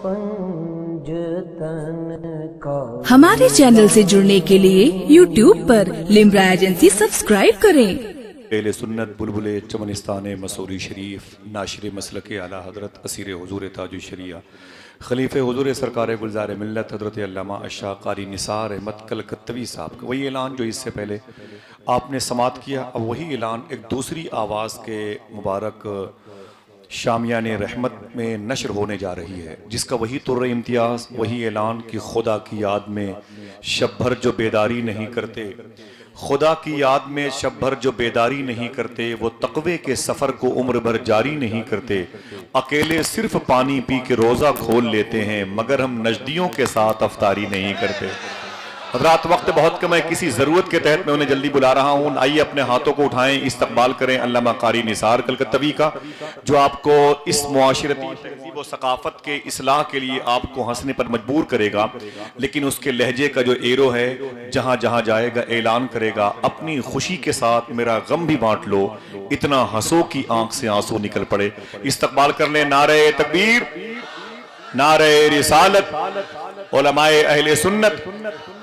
पंजतन का। हमारे चैनल से जुड़ने के लिए YouTube पर लिम्रा एजेंसी सब्सक्राइब करें। अहले सुन्नत बुलबुल चमनिस्तान मसूरी शरीफ नाशिर मसलक आला हज़रत असीर हुज़ूर ताजुल शरिया खलीफ़े हुज़ूर सरकार गुलज़ार मिल्लत हज़रत अल्लामा अशाह क़ारी निसार अहमद कलकत्तवी साहब का वही ऐलान जो इससे पहले आपने समात किया, अब वही ऐलान एक दूसरी आवाज़ के मुबारक शामियान रहमत में नशर होने जा रही है, जिसका वही तुर्र इम्तियाज़, वही ऐलान कि खुदा की याद में शब भर जो बेदारी नहीं करते, खुदा की याद में शब भर जो बेदारी नहीं करते, वो तक़वे के सफ़र को उम्र भर जारी नहीं करते। अकेले सिर्फ पानी पी के रोज़ा खोल लेते हैं, मगर हम नजदियों के साथ अफ्तारी नहीं करते। हज़रात वक्त बहुत कम है, किसी ज़रूरत के तहत मैं उन्हें जल्दी बुला रहा हूँ। आइए अपने हाथों को उठाएं, इस्तकबाल करें अल्लामा क़ारी निसार कलकत्तवी का, जो आपको इस मुआशरती तहज़ीब व सकाफ़त के इस्लाह के लिए आपको हंसने पर मजबूर करेगा, लेकिन उसके लहजे का जो एरो है जहाँ जहाँ जाएगा ऐलान करेगा, अपनी खुशी के साथ मेरा गम भी बांट लो, इतना हंसो कि आंख से आंसू निकल पड़े। इस्तकबाल कर लें नारे तकबीर, नारे रिसालत, उलमाए अहले सुन्नत,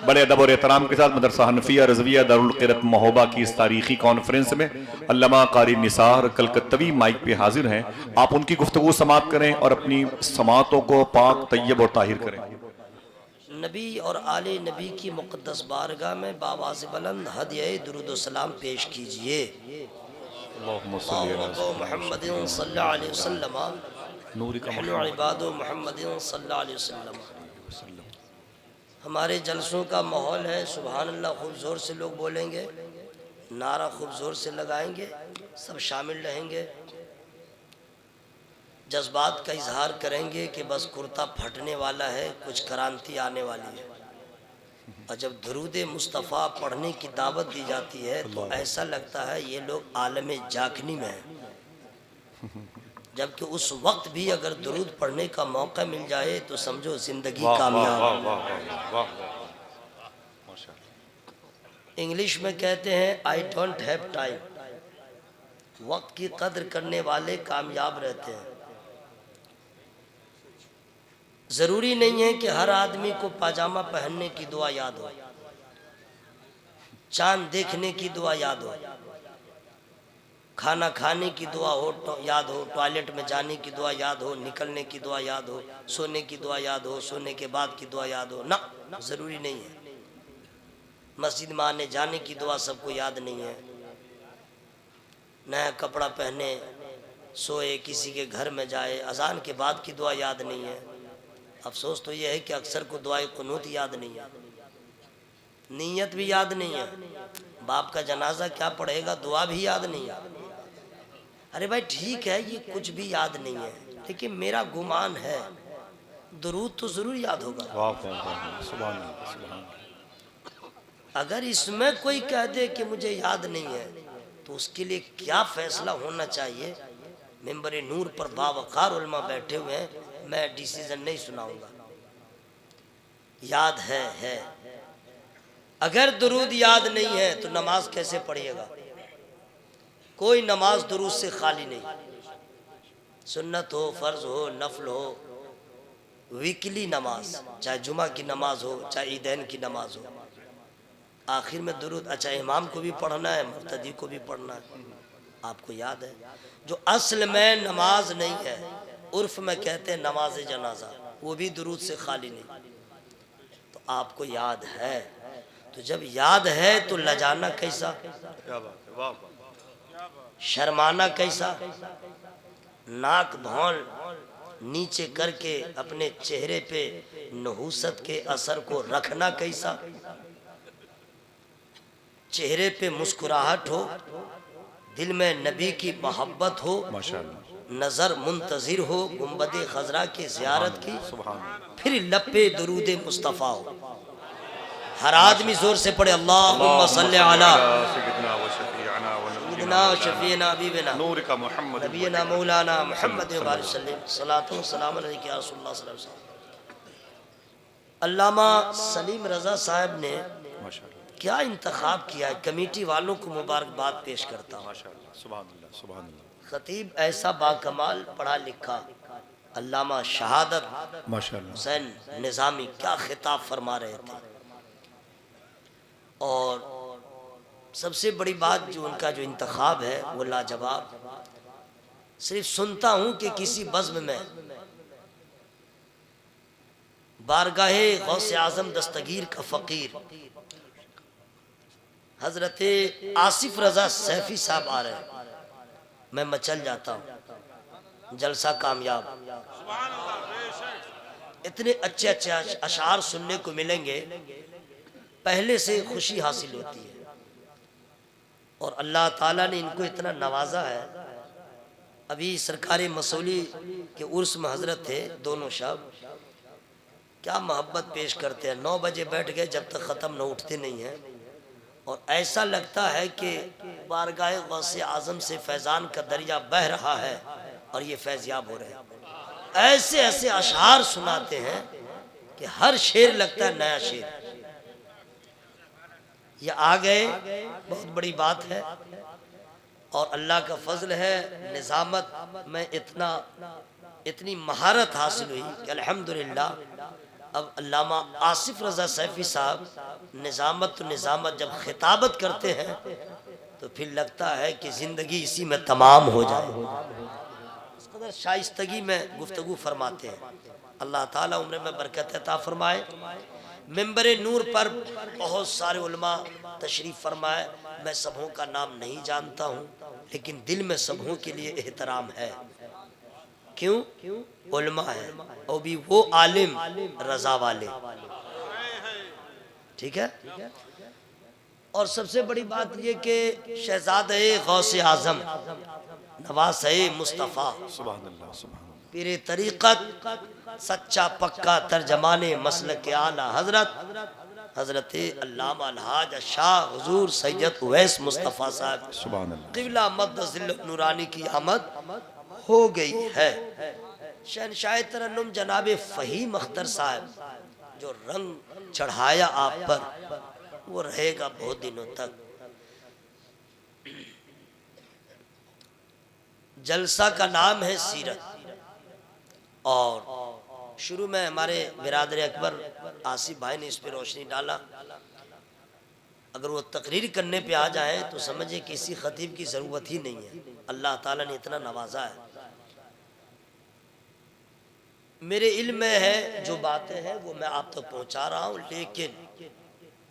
बड़े अदब और एहतराम के साथ मदरसा हनफिया रज़विया दारुल क़िरत महोबा की इस तारीखी कॉन्फ्रेंस में अल्लामा क़ारी निसार कलकत्तवी माइक पे हाजिर हैं। आप उनकी गुफ्तगू समाप्त करें और अपनी समातों को पाक तय्यब और ताहिर करें। नबी और आले नबी की मुक़द्दस बारगाह में बावाज़ बुलंद हदिया दुरूद व सलाम पेश कीजिए। मुहम्मदिन सल्लल्लाहु अलैहि वसल्लम, नूर का इबादो मुहम्मदिन सल्लल्लाहु अलैहि वसल्लम। हमारे जलसों का माहौल है, सुभान अल्लाह खूब ज़ोर से लोग बोलेंगे, नारा खूब ज़ोर से लगाएंगे, सब शामिल रहेंगे, जज्बात का इजहार करेंगे कि बस कुर्ता फटने वाला है, कुछ क्रांति आने वाली है। और जब दुरूद मुस्तफ़ा पढ़ने की दावत दी जाती है तो ऐसा लगता है ये लोग आलम जाखनी में हैं, जबकि उस वक्त भी अगर दुरूद पढ़ने का मौका मिल जाए तो समझो जिंदगी कामयाब। इंग्लिश में कहते हैं आई डोंट हैव टाइम, वक्त की कद्र करने वाले कामयाब रहते हैं। ज़रूरी नहीं है कि हर आदमी को पाजामा पहनने की दुआ याद हो, चांद देखने की दुआ याद हो, खाना खाने की दुआ हो याद हो, टॉयलेट में जाने की दुआ याद हो, निकलने की दुआ याद हो, सोने की दुआ याद हो, सोने के बाद की दुआ याद हो ना, ज़रूरी नहीं है। मस्जिद में आने जाने की दुआ सबको याद नहीं है, नया कपड़ा पहने सोए, किसी के घर में जाए, अजान के बाद की दुआ याद नहीं है। अफसोस तो यह है कि अक्सर को दुआए कुनूत याद नहीं है, नीयत भी याद नहीं है, बाप का जनाजा क्या पढ़ेगा दुआ भी याद नहीं है। अरे भाई ठीक है, ये कुछ भी याद नहीं है, लेकिन मेरा गुमान है दुरूद तो ज़रूर याद होगा। अगर इसमें कोई कह दे कि मुझे याद नहीं है तो उसके लिए क्या फ़ैसला होना चाहिए। मेंबर नूर पर बावकार उलमा बैठे हुए हैं, मैं डिसीजन नहीं सुनाऊंगा। याद है। अगर दुरूद याद नहीं है तो नमाज कैसे पढ़िएगा। कोई नमाज दुरूद से खाली नहीं, सुन्नत हो, फ़र्ज हो, नफल हो, वीकली नमाज, चाहे जुमा की नमाज हो, चाहे ईदैन की नमाज हो, आखिर में दुरूद। अच्छा, इमाम को भी पढ़ना है, मुक्तदी को भी पढ़ना है। आपको याद है जो असल में नमाज नहीं है, उर्फ में कहते हैं नमाज जनाजा, वो भी दुरूद से खाली नहीं। तो आपको याद है, तो जब याद है तो लजाना कैसा, शर्माना कैसा, नाक भौं नीचे करके अपने चेहरे पे नहूसत के असर को रखना कैसा, चेहरे पे मुस्कुराहट हो, दिल में नबी की मोहब्बत हो, नज़र मुंतज़िर हो गुंबद खजरा की ज़ियारत की, फिर लपे दुरूद मुस्तफ़ा हो। हर आदमी जोर से पढ़े अल्लाहुम्मा सल्ली अला सय्यिदिना शफ़ीना हबीबिना नबीना मौलाना मुहम्मद सल्लल्लाहु अलैहि वसल्लम। अल्लामा सलीम रज़ा साहब ने क्या इंतखाब किया है, कमेटी वालों को मुबारकबाद पेश करता हूँ। खतीब ऐसा बाकमाल पढ़ा लिखा, अल्लामा शहादत माशाअल्लाह। हुसैन निज़ामी क्या खिताब फरमा रहे थे। और सबसे बड़ी बात जो उनका जो इंतखाब है वो लाजवाब। सिर्फ सुनता हूँ कि किसी बज़्म में बारगाहे गौसे आज़म दस्तगीर का फ़कीर हज़रत आसिफ रज़ा सैफ़ी साहब आ रहे हैं, मैं मचल जाता हूँ, जलसा कामयाब। इतने अच्छे अच्छे अशार सुनने को मिलेंगे, पहले से खुशी हासिल होती है। और अल्लाह ताला ने इनको इतना नवाजा है। अभी सरकारी मसूली के उर्स में हजरत थे दोनों शब, क्या मोहब्बत पेश करते हैं। 9 बजे बैठ गए, जब तक ख़त्म न उठते नहीं हैं। और ऐसा लगता है कि बारगाह गौसे आज़म से फैज़ान का दरिया बह रहा है और ये फैज़याब हो रहे हैं। ऐसे ऐसे अशआर सुनाते हैं कि हर शेर लगता है नया शेर। ये आ गए, बहुत बड़ी बात है। और अल्लाह का फजल है, निज़ामत में इतनी महारत हासिल हुई कि अल्हम्दुलिल्लाह अब अल्लामा आसिफ रज़ा सैफ़ी साहब निज़ामत जब खिताबत करते हैं तो फिर लगता है कि ज़िंदगी इसी में तमाम हो जाए। इस कदर शाइस्तगी में गुफ्तगू फरमाते हैं। अल्लाह ताला उम्र में बरकत अता फरमाए। मिंबर नूर पर बहुत सारे उलमा तशरीफ़ फरमाए। मैं सबों का नाम नहीं जानता हूँ, लेकिन दिल में सबों के लिए एहतराम है। क्यों? उलमा है, और भी वो आलिम रजा वाले, ठीक है। और सबसे बड़ी बात ये कि शहजादे गौसे आज़म नवासे मुस्तफ़ा सुभान अल्लाह। पीरे तरीक़त सच्चा पक्का तर्जमाने मसलक आला हज़रत अल्लामा अलहाज शाह हुज़ूर सैयद उवैस मुस्तफ़ा साहब सुभान अल्लाह। क़िबला मद्दज़िल्लत नूरानी की आमद हो गई है। शहनशाह तरन्नुम जनाब फ़हीम अख्तर साहब जो रंग चढ़ाया आप पर, वो रहेगा बहुत दिनों तक। जलसा का नाम है सीरत। और शुरू में हमारे बिरादर अकबर आसिफ भाई ने इस पर रोशनी डाला। अगर वो तकरीर करने पे आ जाए तो समझे किसी खतीब की ज़रूरत ही नहीं है। अल्लाह ताला ने इतना नवाजा है। मेरे इल्म में है जो बातें हैं वो मैं आप तक पहुंचा रहा हूँ, लेकिन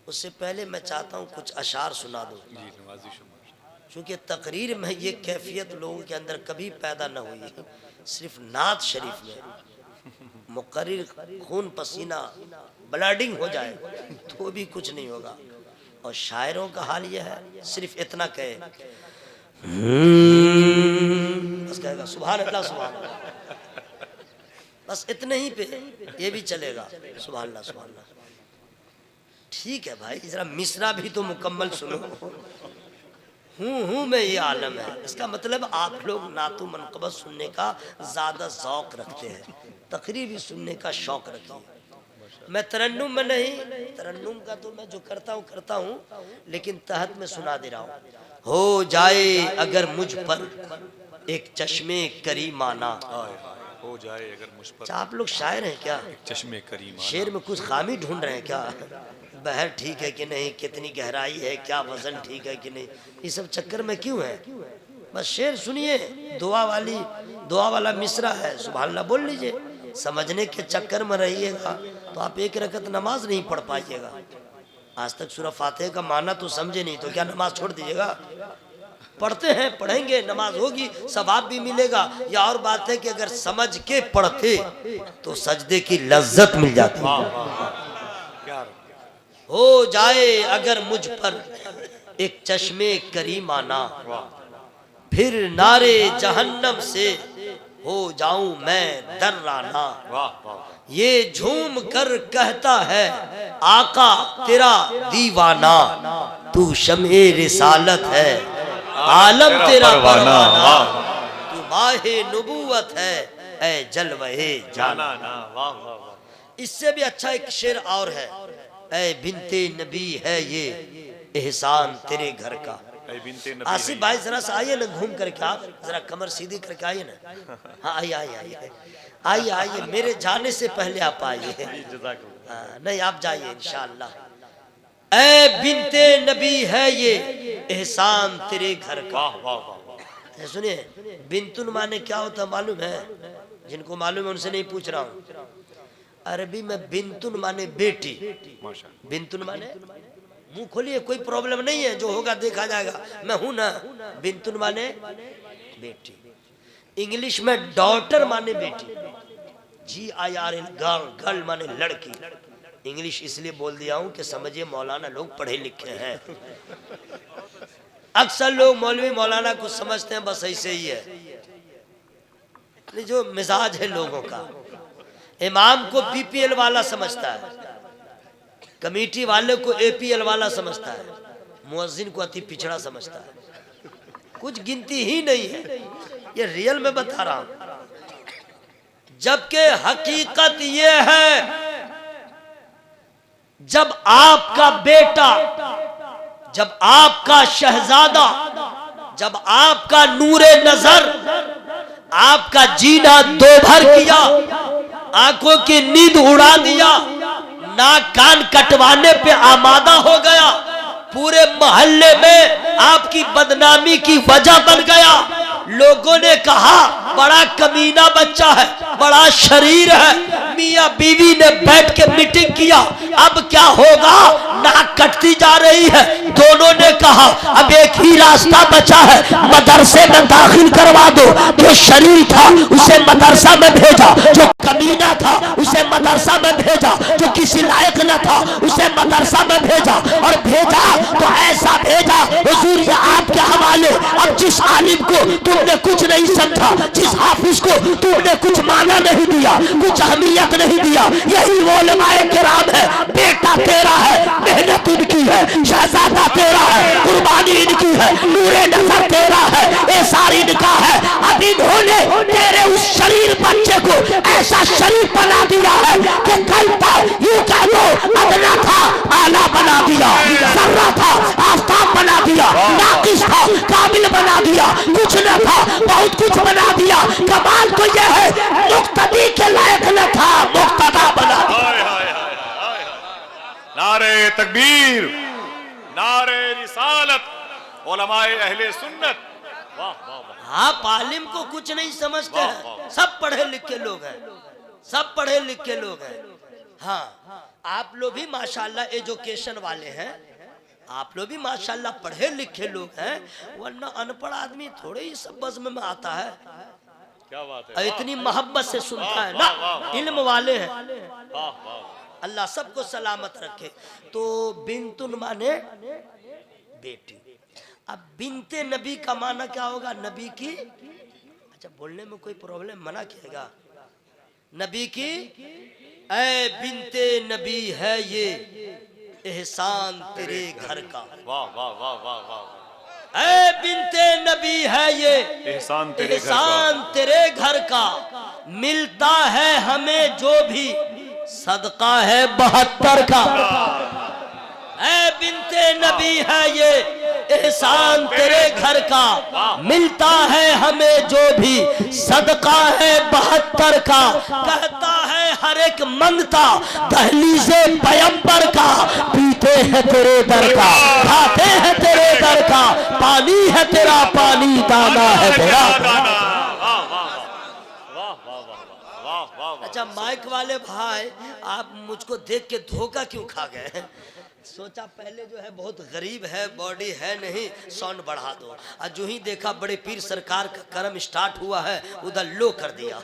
उससे पहले मैं चाहता हूँ कुछ अशार सुना दूँ, क्योंकि तकरीर में ये कैफियत लोगों के अंदर कभी पैदा न हुई। सिर्फ नात शरीफ में मुकर्रिर खून पसीना ब्लडिंग हो जाए तो भी कुछ नहीं होगा। और शायरों का हाल यह है, सिर्फ इतना कहे बस कहेगा सुभान अल्लाह सुभान अल्लाह, बस इतने ही पे ये भी चलेगा सुभान अल्लाह सुभान अल्लाह। ठीक है भाई, जरा मिसरा भी तो मुकम्मल सुनो। हूँ में ये आलम है। इसका मतलब आप लोग नातु मनक़बत सुनने का ज़्यादा शौक़ रखते हैं, तकरीर भी सुनने का शौक़ रखिए। मैं तरन्नुम में नहीं, तरन्नुम का तो मैं जो करता हूँ, लेकिन तहत में सुना दे रहा हूँ। हो जाए अगर मुझ पर एक चश्मे करीमाना, हो जाए अगर मुझ पर। आप लोग शायर हैं क्या? चश्मे करीमाना, शेर में कुछ खामी ढूंढ रहे हैं क्या? बहर ठीक है कि नहीं, कितनी गहराई है, क्या वजन ठीक है कि नहीं, ये सब चक्कर में क्यों है? बस शेर सुनिए, दुआ वाला मिसरा है, सुभान अल्लाह बोल लीजिए। समझने के चक्कर में रहिएगा तो आप एक रकत नमाज नहीं पढ़ पाइएगा। आज तक सूरह फातिहा का माना तो समझे नहीं, तो क्या नमाज छोड़ दीजिएगा? पढ़ते हैं, पढ़ेंगे, नमाज होगी, सवाब भी मिलेगा। या और बात है कि अगर समझ के पढ़ते तो सजदे की लज्जत मिल जाती। हो जाए अगर मुझ पर एक चश्मे करीमाना, फिर नारे जहन्नम से हो जाऊं मैं दर्राना। ये झूम कर कहता है आका तेरा दीवाना, तू शम्ए रिसालत है आलम तेरा परवाना, तू माहे नबूवत है ऐ जलवहे जाना। इससे भी अच्छा एक शेर और है, ऐ बिनते नबी है ये एहसान तेरे घर का, आसिफ भाई जरा सा आइए ना घूम करके, आप जरा कमर सीधी करके आइए ना। हाँ आइए आइए आइए आइए आइए, मेरे जाने से पहले आप आइए। हाँ, नहीं आप जाइए इंशाअल्लाह। ऐ बिनते नबी है ये एहसान तेरे घर का। सुनिए बिनतुन माने क्या होता मालूम है? जिनको मालूम है उनसे नहीं पूछ रहा हूँ। अरबी में बिनतुन माने बेटी, बिनतुन माने मुंह खोलिए, कोई प्रॉब्लम नहीं है, जो होगा देखा जाएगा, मैं हूं ना। बिनतुन माने बेटी। इंग्लिश में डॉटर माने बेटी, GIRL गर्ल, गर्ल माने लड़की। इंग्लिश इसलिए बोल दिया हूं कि समझिए मौलाना लोग पढ़े लिखे हैं। अक्सर लोग मौलवी मौलाना को समझते हैं बस ऐसे ही है, जो मिजाज है लोगों का। इमाम को BPL वाला समझता है, कमेटी वाले को APL वाला समझता है, मुअज्जिन को अति पिछड़ा समझता है। कुछ गिनती ही नहीं है, ये रियल में बता रहा हूं। जबकि हकीकत ये है, जब आपका बेटा, जब आपका शहजादा, जब आपका नूरे नजर आपका जीना दो भर किया, आंखों की नींद उड़ा दिया, नाक कान कटवाने पे आमादा हो गया, पूरे मोहल्ले में आपकी बदनामी की वजह बन गया, लोगों ने कहा बड़ा कमीना बच्चा है, बड़ा शरीर है, मियां बीवी ने बैठ के मीटिंग किया, अब क्या होगा, नाक कटती जा रही है। दोनों ने कहा अब एक ही रास्ता बचा है, मदरसे में दाखिल करवा दो। जो शरीर था उसे मदरसा में भेजा, जो कमीना था उसे मदरसा में भेजा, जो किसी लायक न था उसे मदरसा में भेजा, और भेजा तो ऐसा भेजा हुजूर ये आपके हवाले। अब जिस आलिम को तुमने कुछ नहीं समझा, जिस हाफिज को तुमने कुछ माना नहीं दिया, कुछ अहमियत नहीं दिया, यही वो उलमाए किराम है। बेटा तेरा है, मेहनत इनकी है, शहजादा तेरा है, कुर्बानी इनकी है, नूरे नजर तेरा है, एसार इनका है। अब इन्होंने तेरे उस शरीर बच्चे को ऐसा शरीर बना दिया है कि कल तक यूं कह लो अदना था आला बना दिया, जर्रा था आफताब बना दिया, नाकिस था कामिल बना दिया, कुछ न था बहुत कुछ बना दिया। कमाल तो यह है मुक्तदी के लायक न था, मुक्तदा बना दिया। नारे तकबीर, नारे रिसालत, उलमाए अहले सुन्नत। वाह वाह वाह। आप आलिम को कुछ नहीं समझते हैं, सब पढ़े लिखे लोग हैं, सब पढ़े लिखे लोग हैं। हाँ आप लोग भी माशाल्लाह एजुकेशन वाले हैं, आप लोग भी माशाल्लाह पढ़े लिखे लोग हैं, वरना अनपढ़ आदमी थोड़े ही सब बज़्म में आता है। क्या बात है, इतनी मोहब्बत से सुनता है ना, इल्म वाले हैं। अल्लाह सबको सलामत रखे। तो बिनतुन माने बेटी। अब बिनते नबी का माना क्या होगा? नबी की, अच्छा बोलने में कोई प्रॉब्लम मना किएगा? नबी की, ऐ बिनते नबी है ये एहसान तेरे घर का। वाह वाह वाह वाह वाह। ऐ बिनते नबी है ये एहसान तेरे घर का, मिलता है हमें जो भी सदका है 72 का। ऐ बिनते नबी है ये एहसान तेरे घर का, मिलता है हमें जो भी सदका है 72 का। कहता है हर एक मंगता दहलीज़े पैगंबर का, पीते हैं तेरे दर का, खाते हैं तेरे दर का, पानी है तेरा पानी, दाना है तेरा दाना। अच्छा माइक वाले भाई, आप मुझको देख के धोखा क्यों खा गए? सोचा पहले जो है बहुत गरीब है, बॉडी है नहीं, साउंड बढ़ा दो, और जो ही देखा बड़े पीर सरकार का कर्म स्टार्ट हुआ है, उधर लो कर दिया।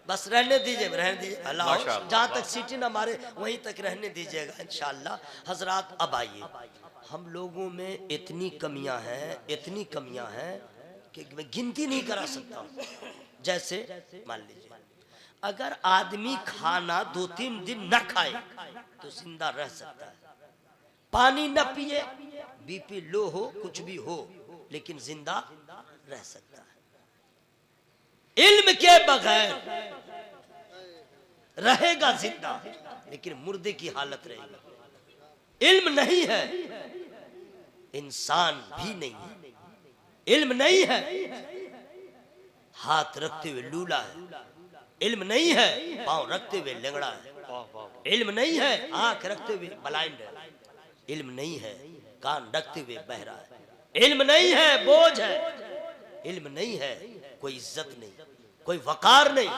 बस रहने दीजिए, रहने दीजिए, अल्लाह जहाँ तक सीटी ना मारे वहीं तक रहने दीजिएगा इंशाअल्लाह। हजरात अब आइए, हम लोगों में इतनी कमियां हैं, इतनी कमियां हैं कि मैं गिनती नहीं करा सकता। जैसे मान लीजिए अगर आदमी खाना 2-3 दिन न खाए तो जिंदा रह सकता है, पानी न पिए, बीपी लो हो, कुछ भी हो, लेकिन जिंदा रह सकता है। इल्म के बगैर रहेगा जिंदा, लेकिन मुर्दे की हालत रहेगी। इल्म नहीं है इंसान भी नहीं है। इल्म नहीं है, हाथ रखते हुए लूला है। इल्म नहीं है, पांव रखते हुए लंगड़ा है। इल्म नहीं है, आंख रखते हुए ब्लाइंड है। इल्म नहीं है, कान रखते हुए बहरा है। इल्म नहीं है, बोझ है। इल्म नहीं है, कोई इज्जत नहीं, कोई वकार नहीं,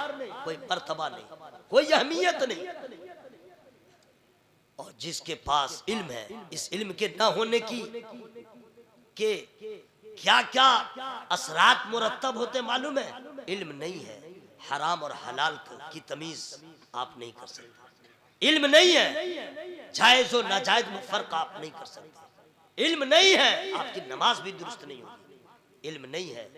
कोई मर्तबा नहीं, कोई अहमियत नहीं। और जिसके पास इल्म है, इस इल्म के ना होने की के क्या क्या असरात मुरत्तब होते मालूम है? इल्म नहीं है, हराम और हलाल की तमीज आप नहीं कर सकते। इल्म नहीं है, जायज और नाजायज में फर्क आप नहीं कर सकते। इल्म नहीं है, आपकी नमाज भी दुरुस्त नहीं होगी। इल्म नहीं है,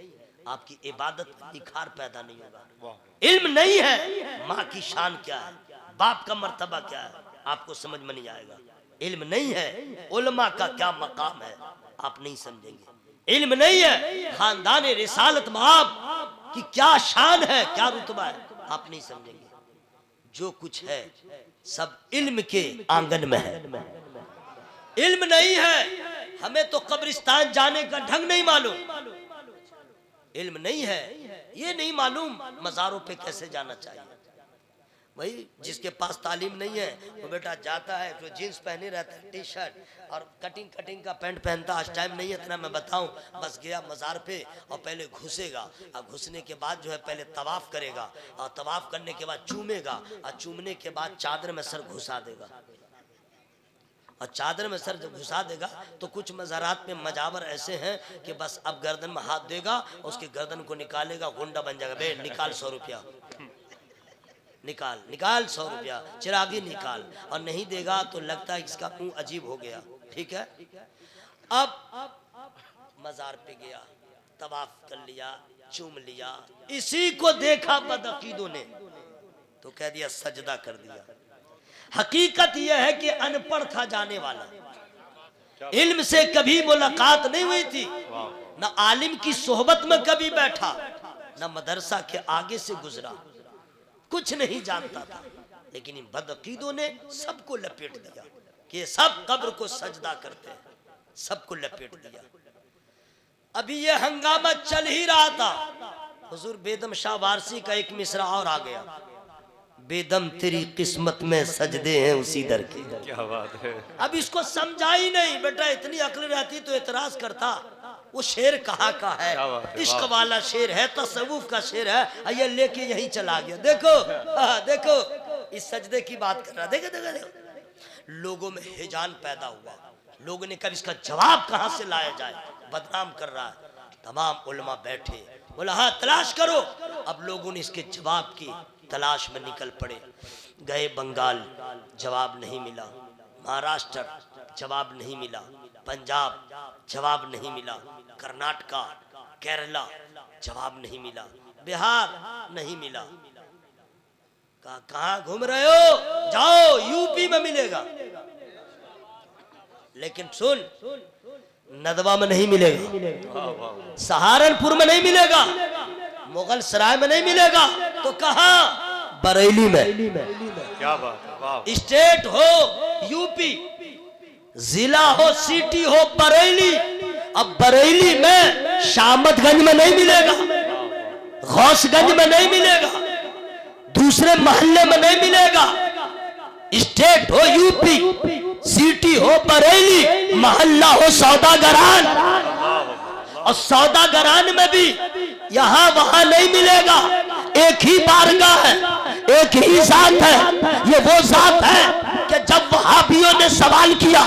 आपकी इबादत में निखार पैदा नहीं होगा। इल्म नहीं है, माँ की शान क्या है, बाप का मर्तबा क्या है, आपको समझ में नहीं आएगा। इल्म नहीं है, उलमा का क्या मकाम है, आप नहीं समझेंगे। इल्म नहीं है, खानदान रिसालत में आप की क्या शान है, क्या रुतबा है, आप नहीं समझेंगे। जो कुछ है सब इल्म के आंगन में है। इल्म नहीं है, हमें तो कब्रिस्तान जाने का ढंग नहीं मालूम। इल्म नहीं है, ये नहीं मालूम मज़ारों पे कैसे जाना चाहिए। भाई जिसके पास तालीम नहीं है वो बेटा जाता है जो जीन्स पहने रहता है, टी शर्ट और कटिंग का पैंट पहनता। आज टाइम नहीं है इतना मैं बताऊं, बस गया मज़ार पे और पहले घुसेगा और घुसने के बाद जो है पहले तवाफ़ करेगा और तवाफ़ करने के बाद चूमेगा और चूमने के बाद चादर में सर घुसा देगा। और चादर में सर जब घुसा देगा तो कुछ मज़ारात में मजावर ऐसे हैं कि बस अब गर्दन में हाथ देगा, उसके गर्दन को निकालेगा, गुंडा बन जाएगा। बे निकाल 100 रुपया, निकाल 100 रुपया, चिरागी निकाल। और नहीं देगा तो लगता है इसका मुंह अजीब हो गया। ठीक है, अब मज़ार पे गया, तवाफ कर लिया, चूम लिया, इसी को देखा बदअकीदों ने तो कह दिया सजदा कर दिया। हकीकत यह है कि अनपढ़ था जाने वाला, इल्म से कभी मुलाकात नहीं हुई थी, न आलिम की सोहबत में कभी बैठा, न मदरसा के आगे से गुजरा, कुछ नहीं जानता था। लेकिन इन बदअकीदों ने सबको लपेट दिया कि ये सब कब्र को सजदा करते हैं, सबको लपेट दिया। अभी ये हंगामा चल ही रहा था, हुजूर बेदम शाह वारसी का एक मिसरा और आ गया, बेदम तेरी किस्मत में सजदे हैं उसी दर के। क्या बात है। अब इसको समझा ही नहीं, बेटा इतनी अक्ल रहती तो एतराज करता। वो शेर कहाँ का है, इश्क वाला शेर है, तसव्वुफ का शेर है, ये लेके यहीं चला गया। देखो देखो इस सजदे की बात कर रहा, देखो देखो देखो। लोगों में हिजान पैदा हुआ, लोगों ने कहा इसका जवाब कहाँ से लाया जाए, बदनाम कर रहा है। तमाम उलमा बैठे, बोला हाँ तलाश करो। अब लोगों ने इसके जवाब की तलाश में निकल पड़े। गए बंगाल, जवाब नहीं मिला, महाराष्ट्र जवाब नहीं मिला, पंजाब जवाब नहीं मिला, कर्नाटका, केरला जवाब नहीं मिला, बिहार नहीं मिला। कहाँ घूम रहे हो, जाओ यूपी में मिलेगा। लेकिन सुन, नदवा में नहीं मिलेगा, सहारनपुर में नहीं मिलेगा, मुगल सराय में नहीं मिलेगा, तो कहाँ? बरेली में। क्या बात है, वाह। स्टेट हो यूपी, जिला हो सिटी हो बरेली। अब बरेली में शामतगंज में नहीं मिलेगा, गौसगंज में नहीं मिलेगा, दूसरे मोहल्ले में नहीं मिलेगा। स्टेट हो यूपी, सिटी हो बरेली, मोहल्ला हो सौदागरान, और सौदागरान में भी यहाँ वहां नहीं मिलेगा। एक ही बारगाह है, एक ही जात है। ये वो जात है कि जब वहाबियों ने सवाल किया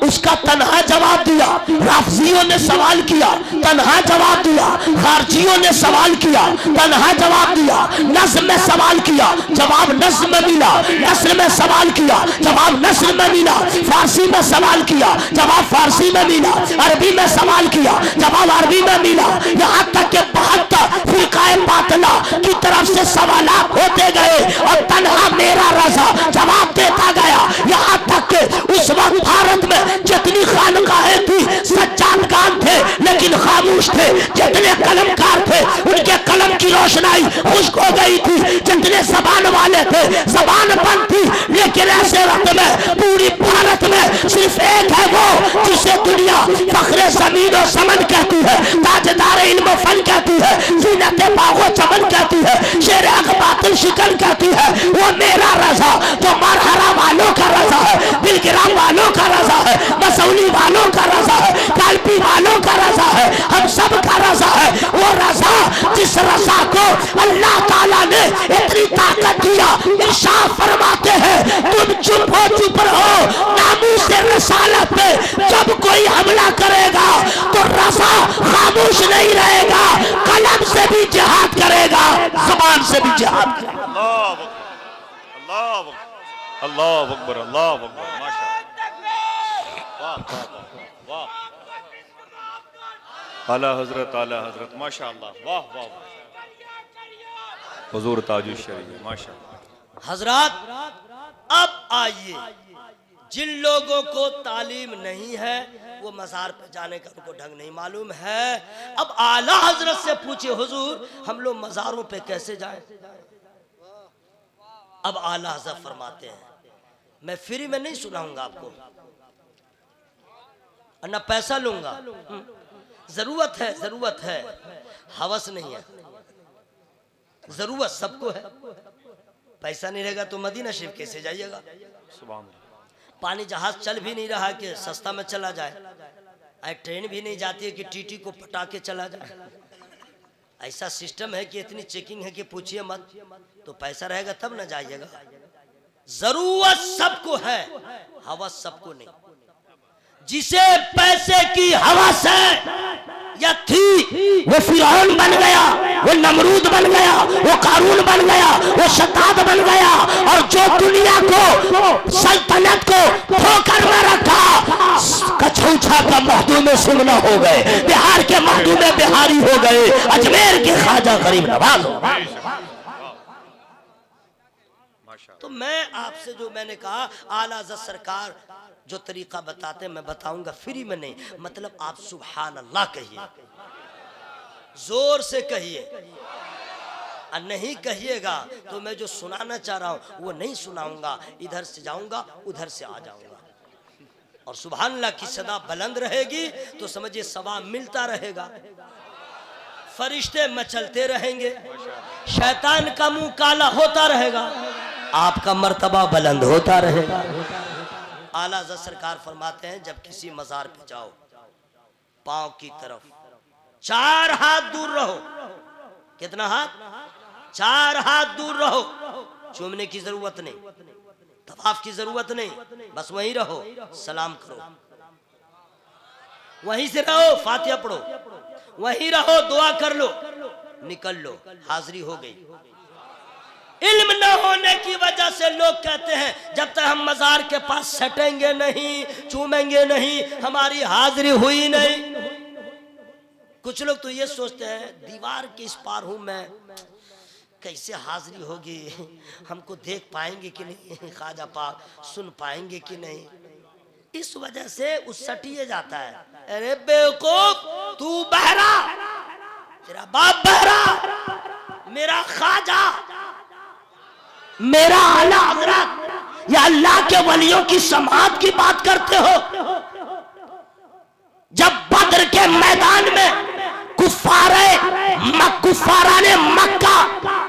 उसका तन्हा जवाब दिया, राफजियों ने सवाल किया तन्हा जवाब दिया, खारजियों ने सवाल किया तन्हा जवाब दिया, नस्ल में सवाल किया जवाब नस्ल में मिला, नस्ल में सवाल किया जवाब नस्ल में मिला, फारसी में सवाल किया जवाब फारसी में मिला, अरबी में सवाल किया जवाब अरबी में मिला। यहाँ तक के 72 फिरकाए बातिला की तरफ से सवालात होते गए और तन्हा मेरा रज़ा जवाब देता गया। यहाँ तक के उस वक्त भारत में जितनी खानकाहें थी, सज्जाद खान थे, थे लेकिन खामोश थे, जितने कलमकार थे उनके कलम की रोशनाई खुश्क हो गई थी, जितने जबान वाले थे जबान बंद थी। लेकिन ऐसे वक्त में पूरी भारत में सिर्फ एक है वो जिसे दुनिया फखरे ज़मीन और समन कहती है, ताजदार इल्म फन कहती है, जीनत बागो चमन कहती है, शेर हक बातिल शिकन कहती है। वो मेरा रजा जो मरहरा वालों का रजा है, बिलगिराम वालों का रजा है, मसौली वालों का रजा है, कालपी वालों का रजा है, हम सब का रजा है। वो रजा जिस रजा को अल्लाह ताला ने इतनी ताकत दिया, इरशाद फरमाते हैं तुम चुप रहो नामूस रसालत पे। जब कोई हमला करेगा तो रजा खामोश नहीं रहेगा, कलम से भी जिहाद करेगा, जुबान से भी जिहाद करेगा। अल्लाह अकबर, अल्लाह अकबर, माशाअल्लाह, वाह आला हजरत माशाअल्लाह, वाह वाह हुजूर ताजुश शरीफ माशाअल्लाह। हजरत अब आइए, जिन लोगों को तालीम नहीं है वो मज़ार पे जाने का उनको ढंग नहीं मालूम है। अब आला हजरत से पूछे हुजूर हम लोग मज़ारों पे कैसे जाएं? अब आला हजरत फरमाते हैं मैं फ्री में नहीं सुनाऊंगा आपको और ना पैसा लूंगा। जरूरत है, हवस नहीं है, जरूरत सबको है। पैसा नहीं रहेगा तो मदीना शरीफ कैसे जाइएगा? सुभान अल्लाह। पानी जहाज चल भी नहीं रहा कि सस्ता में चला जाए, ट्रेन भी नहीं जाती है कि टीटी को पटा के चला जाए। ऐसा सिस्टम है कि इतनी चेकिंग है कि पूछिए मत। तो पैसा रहेगा तब ना जाइएगा। जरूरत सबको है, हवस सबको नहीं। जिसे पैसे की हवस है या थी वो फिरौन बन गया, वो नमरूद बन गया, वो कारून बन गया, वो शताब बन गया। और जो दुनिया को सल्तनत को ठोकर में रखा, कछौछा का महदू में सुमना हो गए, बिहार के महदू में बिहारी हो गए, अजमेर के ख्वाजा गरीब नवाज हो गए। तो मैं आपसे जो मैंने कहा आला हज़रत सरकार जो तरीका बताते हैं मैं बताऊंगा, फ्री में नहीं। मतलब आप सुभान अल्लाह कहिए, जोर से कहिए, और नहीं कहिएगा तो मैं जो सुनाना चाह रहा हूं वो नहीं सुनाऊंगा, इधर से जाऊंगा उधर से आ जाऊंगा। और सुभान अल्लाह की सदा बुलंद रहेगी तो समझिए सवाब मिलता रहेगा, फरिश्ते मचलते रहेंगे, शैतान का मुंह काला होता रहेगा, आपका मर्तबा बुलंद होता रहेगा। आला हज़रत सरकार फरमाते हैं जब किसी मज़ार पे जाओ, पांव की तरफ 4 हाथ दूर रहो। कितना हाथ? 4 हाथ दूर रहो। चूमने की जरूरत नहीं, तवाफ की जरूरत नहीं, बस वहीं रहो, सलाम करो, वहीं से रहो, फातिहा पढ़ो, वहीं रहो, दुआ कर लो, निकल लो, हाजिरी हो गई। इल्म न होने की वजह से लोग कहते हैं जब तक हम मजार के पास सटेंगे नहीं, चूमेंगे नहीं, हमारी हाजिरी हुई नहीं। कुछ लोग तो ये सोचते हैं दीवार के इस पार हूं मैं, कैसे हाजिरी होगी, हमको देख पाएंगे कि नहीं, ख्वाजा पाक सुन पाएंगे कि नहीं। इस वजह से उस सटिए जाता है। अरे बेवकूफ, तू बहरा, तेरा बाप बहरा, मेरा ख्वाजा, मेरा आला हज़रत, या अल्लाह के वलियों की समाअत की बात करते हो। जब बद्र के मैदान में कुफारा ने मक्का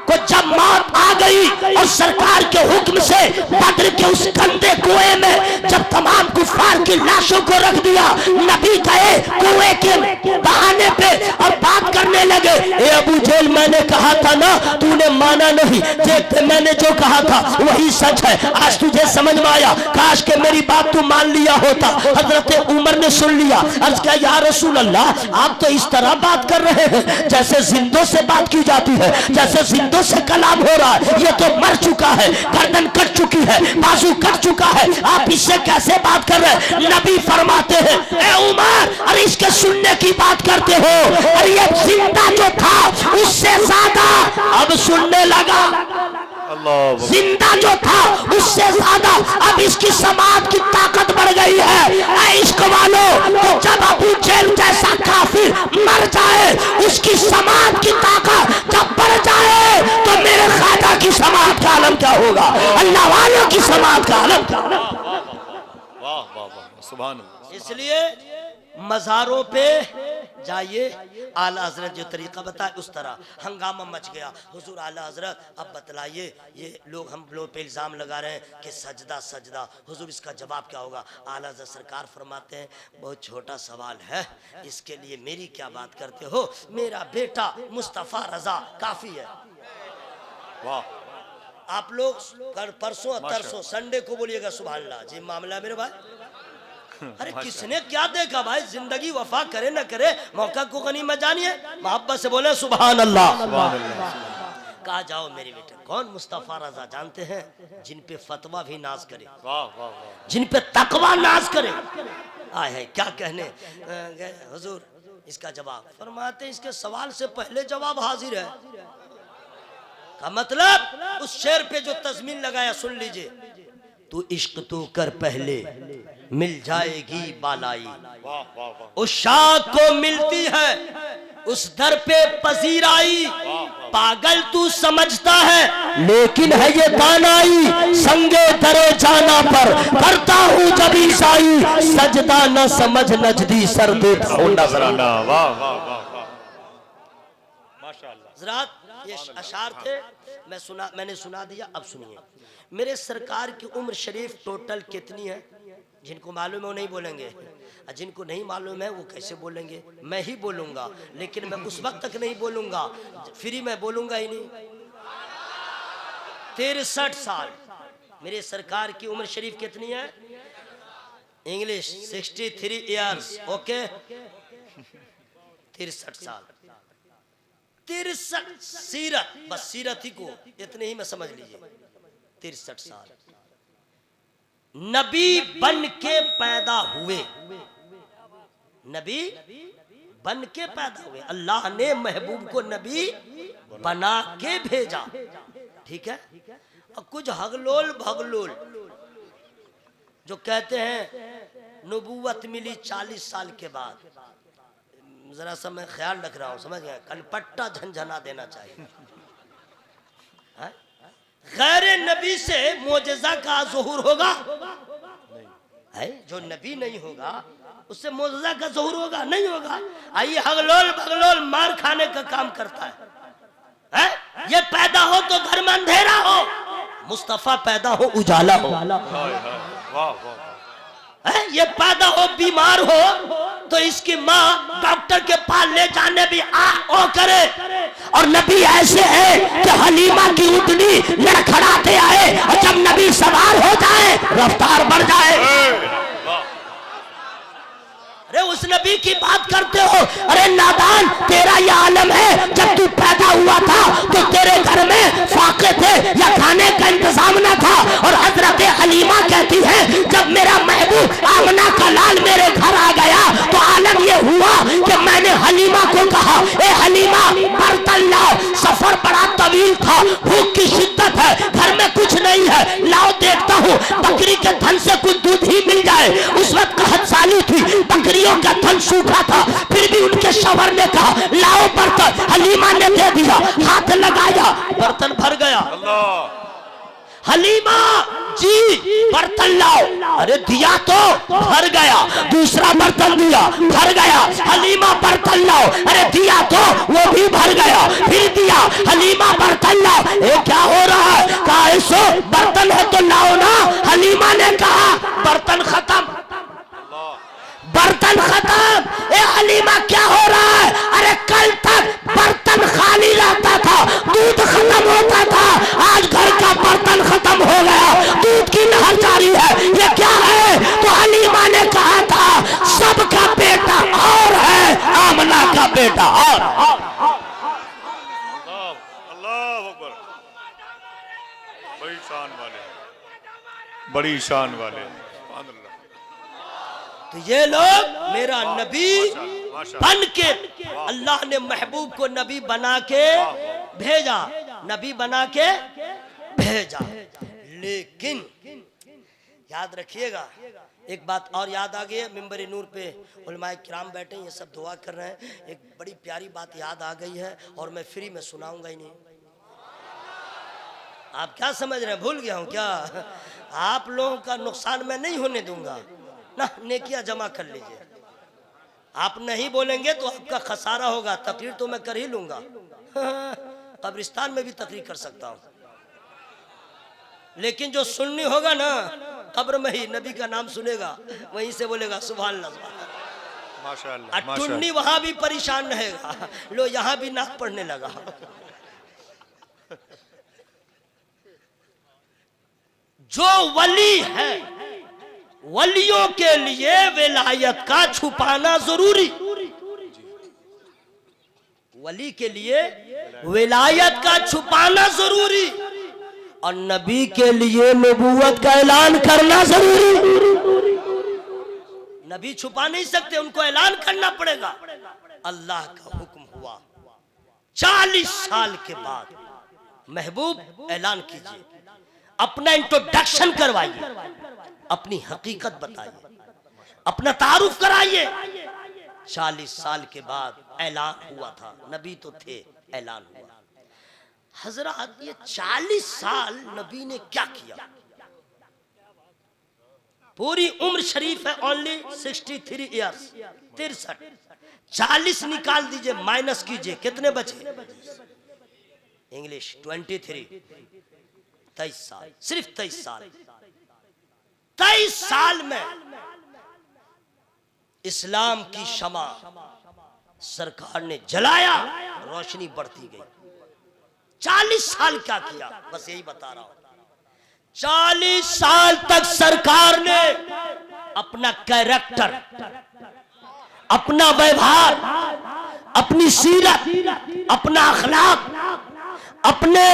को जब मौत आ गई और सरकार के हुक्म से बद्र के उस गंदे कुएं में जब तमाम कुफार की लाशों को रख दिया, नबी गए कुएं के बहाने पे और बात करने लगे। ए अबू जेल, मैंने कहा था ना, तूने माना नहीं, देखते मैंने जो कहा था वही सच है, आज तुझे समझ में आया, काश के मेरी बात तू मान लिया होता। हजरत उमर ने सुन लिया, अर्ज किया या रसूल अल्लाह, आप तो इस तरह बात कर रहे हैं जैसे जिंदों से बात की जाती है, जैसे जिंदों से कलाम हो रहा है। ये तो मर चुका है, गर्दन कट चुकी है, बाजू कट चुका है, आप इससे कैसे बात कर रहे हैं? नबी फरमाते हैं ए उमर, अरे इसके सुनने की बात करते हो, अरे ये जिंदा जो था उससे ज्यादा अब सुनने लगा। अल्लाह जिंदा जो था उससे ज्यादा अब इसकी समाज की ताकत बढ़ गई है। इश्क वालों, तो जब अबू जेल जैसा काफिर मर जाए उसकी समाज की ताकत जब बढ़ जाए तो मेरे ख्वाजा की समाज का आलम क्या होगा, अल्लाह वालों की समाज का आलम क्या होगा। वाह वाह वाह सुभान अल्लाह। इसलिए मज़ारों पे जाइए, आला हजरत जो तरीका बताए उस तरह। हंगामा मच गया, हुजूर आला हजरत अब बतलाइए, ये लोग हम लोग पे इल्ज़ाम लगा रहे हैं कि सजदा सजदा, हुजूर इसका जवाब क्या होगा। आला हजरत सरकार फरमाते हैं बहुत छोटा सवाल है, इसके लिए मेरी क्या बात करते हो, मेरा बेटा मुस्तफ़ा रजा काफ़ी है। वाह आप लोग परसों तरसों संडे को बोलिएगा सुभान अल्लाह जी, मामला है मेरे भाई। अरे किसने क्या देखा भाई, जिंदगी वफा करे न करे मौका को गनीमत जानिए, मोहब्बत से बोले सुभान अल्लाह। कहा जाओ मेरे बेटे कौन, मुस्तफा रजा जानते हैं, जिन पे फतवा भी नाज करे, जिन पे तकवा नाज करे। आए है क्या कहने गए हुजूर इसका जवाब, फरमाते इसके सवाल से पहले जवाब हाजिर है। का मतलब उस शेर पे जो तज़मीन लगाया सुन लीजिए, तू इश्क तू कर पहले मिल जाएगी बालाई, उस शाख को मिलती है उस दर पे पजीराई, पागल तू समझता है लेकिन है ये दानाई, संगे दरे जाना पर करता हूँ जब ईसाई, सजदा न समझ नजदी सर देता हूँ नजराना। हज़रात ये अशार थे, मैंने सुना दिया। अब सुनिए, मेरे सरकार की उम्र शरीफ टोटल कितनी है, जिनको मालूम है वो नहीं बोलेंगे, जिनको नहीं मालूम है वो कैसे बोलेंगे। मैं ही बोलूंगा, लेकिन मैं उस वक्त तक नहीं बोलूंगा, फ्री में बोलूंगा ही नहीं। 63 साल मेरे सरकार की उम्र शरीफ कितनी है, इंग्लिश 63 ईयर्स, ओके 63 साल, 63 सीरत, बस सीरत ही को इतने ही में समझ लीजिए। 63 साल नबी बन के पैदा हुए, नबी बन के पैदा हुए, अल्लाह ने महबूब को नबी बना के भेजा, ठीक है। और कुछ हगलोल भगलोल जो कहते हैं नबूवत मिली 40 साल के बाद, जरा सा मैं ख्याल रख रहा हूं, समझ गए, कनपट्टा झंझना देना चाहिए। गैर नबी से मोजज़ा का ज़ुहूर होगा है, जो नबी नहीं होगा उससे मोजज़ा का ज़ुहूर होगा नहीं होगा। आइए हगलोल भगलोल मार खाने का काम करता है? ये पैदा हो तो घर में अंधेरा हो, मुस्तफा पैदा हो उजाला हो, ये पैदा हो बीमार हो तो इसकी माँ डॉक्टर के पास ले जाने भी आ ओ करे। और नबी ऐसे है कि हलीमा की उतनी लड़खड़ाते आए और जब नबी सवार हो जाए रफ्तार बढ़ जाए। अरे उस नबी की बात करते हो, अरे नादान तेरा ये आलम है, जब तू पैदा हुआ था तो तेरे घर में फाके थे या खाने का इंतजाम न था। और हजरत हलीमा कहती है जब मेरा महबूब आमना का लाल मेरे घर आ गया तो आलम ये हुआ कि मैंने हलीमा को कहा, ए हलीमा बर्तन लाओ, सफर बड़ा तवील था, भूख की शिद्दत है, घर में कुछ नहीं है, लाओ देखता हूँ बकरी के धन से कुछ दूध ही मिल जाए। उस वक्त कहत साली थी, बकरियों का धन सूखा था, फिर भी उनके शौहर ने कहा लाओ बर्तन, हलीमा ने दे दिया, हाथ लगाया बर्तन भर गया। हलीमा जी बर्तन लाओ, अरे दिया तो भर गया, दूसरा बर्तन दिया भर गया, हलीमा बर्तन लाओ, अरे दिया तो वो भी भर गया, फिर दिया, हलीमा बर्तन लाओ, ये क्या हो रहा है, कहा ऐसो बर्तन है तो लाओ ना। हलीमा ने कहा बर्तन खत्म, बर्तन खत्म। ए हलीमा क्या हो रहा है, अरे कल तक बर्तन खाली रहता था, दूध खत्म होता था, आज घर का बर्तन खत्म हो गया, दूध की नहर जारी है, ये क्या है। तो हलीमा ने कहा था सबका बेटा और है, आमना का बेटा और। अल्लाह अकबर, बड़ी शान वाले, बड़ी शान वाले। तो ये लोग मेरा नबी बन के, अल्लाह ने महबूब को नबी बना के भेजा, नबी बना के भेजा। लेकिन याद रखिएगा, एक बात और याद आ गई है, मिंबर नूर पे उलमाए किराम बैठे हैं, ये सब दुआ कर रहे हैं। एक बड़ी प्यारी बात याद आ गई है और मैं फ्री में सुनाऊंगा ही नहीं। आप क्या समझ रहे हैं, भूल गया हूं क्या? आप लोगों का नुकसान मैं नहीं होने दूंगा ना, नेकियां जमा कर लीजिए। आप नहीं बोलेंगे तो आपका खसारा होगा। तकरीर तो मैं कर ही लूंगा, कब्रिस्तान में भी तकरीर कर सकता हूं, लेकिन जो सुननी होगा ना कब्र में ही, नबी का नाम सुनेगा वहीं से बोलेगा सुभान अल्लाह माशाअल्लाह। टुन्नी वहां भी परेशान रहेगा, लो यहां भी नाक पढ़ने लगा। जो वली है, वलियों के लिए विलायत का छुपाना जरूरी। वली के लिए विलायत का छुपाना जरूरी और नबी के लिए नबूवत का ऐलान करना जरूरी। नबी छुपा नहीं सकते, उनको ऐलान करना पड़ेगा। अल्लाह का हुक्म हुआ 40 साल के बाद, महबूब ऐलान कीजिए, अपना इंट्रोडक्शन करवाइए, अपनी हकीकत बताइए, अपना तारुफ कराइए। 40 साल के बाद ऐलान हुआ था, नबी तो थे, ऐलान हुआ। हजरत ये 40 साल नबी ने क्या किया? पूरी उम्र शरीफ है ओनली 63 ईयर्स, 63। 40 निकाल दीजिए, माइनस कीजिए, कितने बचे? इंग्लिश 23, 23 साल, सिर्फ 23 साल। 23 साल में इस्लाम की शमा सरकार ने जलाया, रोशनी बढ़ती गई। 40 साल क्या किया, बस यही बता रहा हूं। 40 साल तक सरकार ने अपना कैरेक्टर, अपना व्यवहार, अपनी सीरत, अपना अखलाक, अपने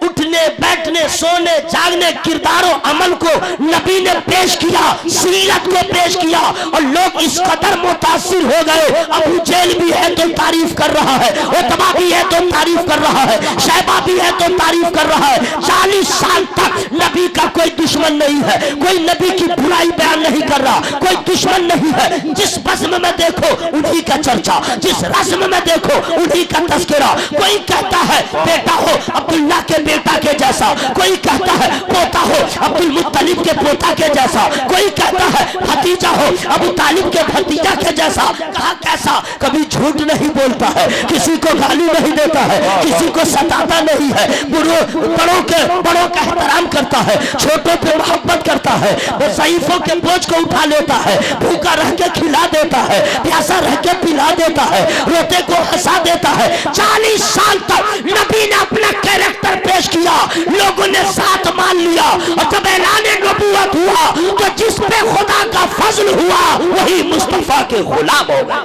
उठने बैठने सोने जागने किरदारों अमल को नबी ने पेश किया, सीरत को पेश किया और लोग इस कदर मुतासिर हो गए। अबू जेल भी है तो तारीफ कर रहा है, उतबा भी है तो तारीफ कर रहा है, शैबा भी है तो तारीफ कर रहा है। 40 साल तक नबी का कोई दुश्मन नहीं है, कोई नबी की बुराई बयान नहीं कर रहा, कोई दुश्मन नहीं है। जिस बज़्म में देखो उन्हीं का चर्चा, जिस रस्म में देखो उन्हीं का तज़किरा। कोई कहता है बेटा हो अब्दुल्ला के बेटा के जैसा, कोई कहता है पोता हो अब्दुल मुत्तलिब के पोता के जैसा, कोई कहता है भतीजा हो अबू तालिब के भतीजा के जैसा। कहा कैसा? कभी झूठ नहीं बोलता है, किसी को गाली नहीं देता है, किसी को सताता नहीं है, बड़ों का एहतराम करता है, छोटों पे मोहब्बत करता है, ज़ईफों के बोझ को उठा लेता है, भूखा रह के खिला देता है, प्यासा रह के पिला देता है, रोते को हंसा देता है। 40 साल तक नबी ने अपना कैरेक्टर पेश किया, लोगों ने साथ मान लिया और जब ऐलान नबूवत हुआ तो जिस पे खुदा का फजल हुआ वही मुस्तफा के गुलाम हो गए।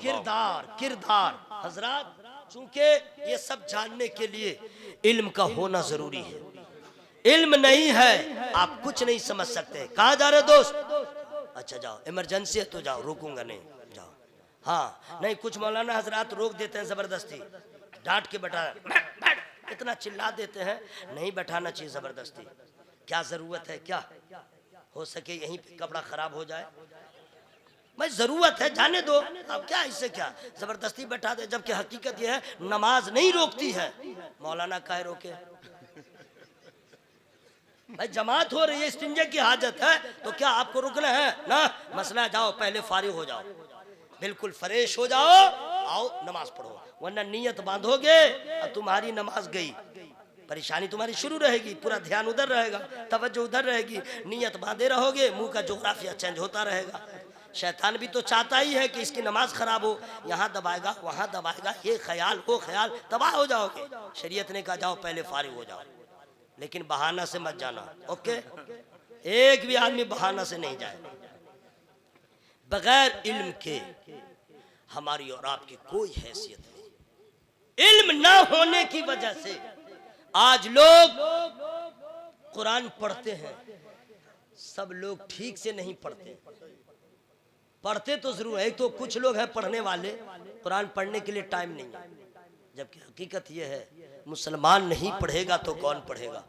किरदार हजरत, चूंकि ये सब जानने के लिए इल्म का होना जरूरी है। इल्म नहीं है आप कुछ नहीं समझ सकते। कहाँ जा रहे दोस्त? अच्छा जाओ, इमरजेंसी है तो जाओ, रुकूंगा नहीं, जाओ। हाँ नहीं, कुछ मौलाना हजरात रोक देते हैं जबरदस्ती, डांट के बैठा, इतना चिल्ला देते हैं, नहीं बैठाना चाहिए जबरदस्ती। क्या जरूरत है? क्या हो सके यहीं पे कपड़ा खराब हो जाए, भाई जरूरत है, जाने दो। अब क्या इससे क्या जबरदस्ती बैठा दे, जबकि हकीकत यह है नमाज नहीं रोकती है। मौलाना काहे रोके? भाई जमात हो रही है, इस्तिंजे की हाजत है, तो क्या आपको रुकना है? ना, मसला जाओ पहले फारिग हो जाओ, बिल्कुल फ्रेश हो जाओ, आओ नमाज पढ़ो, वरना नीयत बांधोगे और तुम्हारी नमाज गई, परेशानी तुम्हारी शुरू रहेगी, पूरा ध्यान उधर रहेगा, तवज्जो उधर रहेगी, नीयत बांधे रहोगे, मुंह का जोग्राफिया चेंज होता रहेगा। शैतान भी तो चाहता ही है कि इसकी नमाज खराब हो, यहाँ दबाएगा वहाँ दबाएगा, ये ख्याल वो ख्याल, तबाह हो जाओगे। शरीयत ने कहा जाओ पहले फारिग हो जाओ, लेकिन बहाना से मत जाना। ओके, एक भी आदमी बहाना से नहीं जाए। बगैर इल्म के हमारी और आपकी कोई हैसियत नहीं। इल्म ना होने की वजह से आज लोग कुरान पढ़ते हैं, सब लोग ठीक से नहीं पढ़ते। पढ़ते तो जरूर है, तो कुछ लोग हैं पढ़ने वाले, कुरान पढ़ने के लिए टाइम नहीं है। जबकि हकीकत यह है मुसलमान नहीं पढ़ेगा तो कौन पढ़ेगा?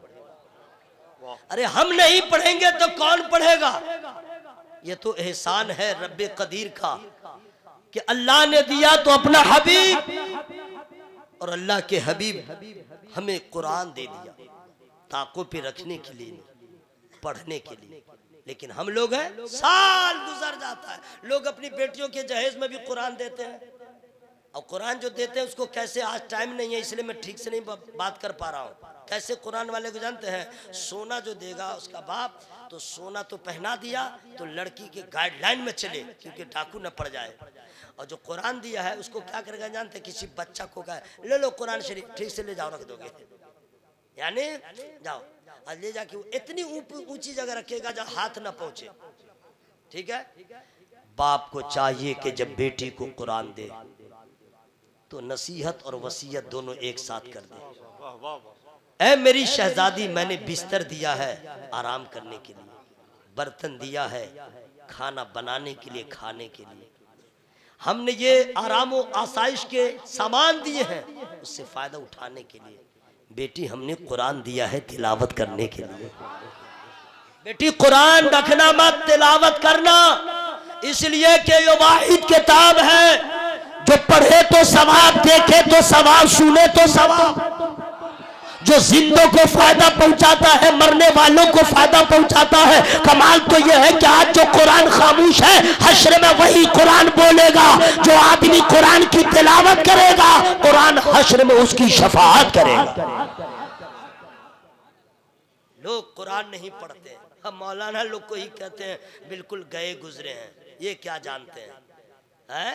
अरे हम नहीं पढ़ेंगे तो कौन पढ़ेगा? ये तो एहसान है रब्बे कदीर का कि अल्लाह ने दिया तो अपना हबीब, और अल्लाह के हबीब हमें कुरान दे दिया ताकों पे रखने के लिए, पढ़ने के लिए। लेकिन हम लोग हैं, साल गुजर जाता है, लोग अपनी बेटियों के जहेज में भी कुरान देते हैं। और कुरान जो देते हैं उसको कैसे, आज टाइम नहीं है इसलिए मैं ठीक से नहीं बात कर पा रहा हूँ। कैसे कुरान वाले को जानते हैं, सोना जो देगा उसका बाप, तो सोना तो पहना दिया तो लड़की के गाइडलाइन में चले क्योंकि डाकू न पड़ जाए। और जो कुरान दिया है उसको क्या करेगा जानते, किसी बच्चा को कहे ले लो कुरान शरीफ, ठीक से ले जाओ, रख दोगे, यानी जाओ आज ले जाके इतनी ऊंची जगह रखेगा जहां हाथ ना पहुंचे। ठीक है, बाप को चाहिए कि जब बेटी को कुरान दे तो नसीहत और वसीयत दोनों एक साथ कर दे। ऐ मेरी शहजादी, मैंने बिस्तर दिया है आराम करने के लिए, बर्तन दिया है खाना बनाने के लिए, खाने के लिए, हमने ये आराम और आसाइश के सामान दिए हैं उससे फायदा उठाने के लिए। बेटी हमने कुरान दिया है तिलावत करने के लिए। बेटी कुरान रखना मत, तिलावत करना, इसलिए कि ये वाहिद किताब है जो पढ़े तो सवाब, देखे तो सवाब, सुने तो सवाब, जो जिंदों को फायदा पहुंचाता है, मरने वालों को फायदा पहुंचाता है। कमाल तो यह है कि आज जो कुरान खामोश है, हश्र में वही कुरान बोलेगा। जो आदमी कुरान की तिलावत करेगा, कुरान हश्र में उसकी शफाअत करेगा। लोग कुरान नहीं पढ़ते, हम मौलाना लोग को ही कहते हैं बिल्कुल गए गुजरे हैं, ये क्या जानते हैं?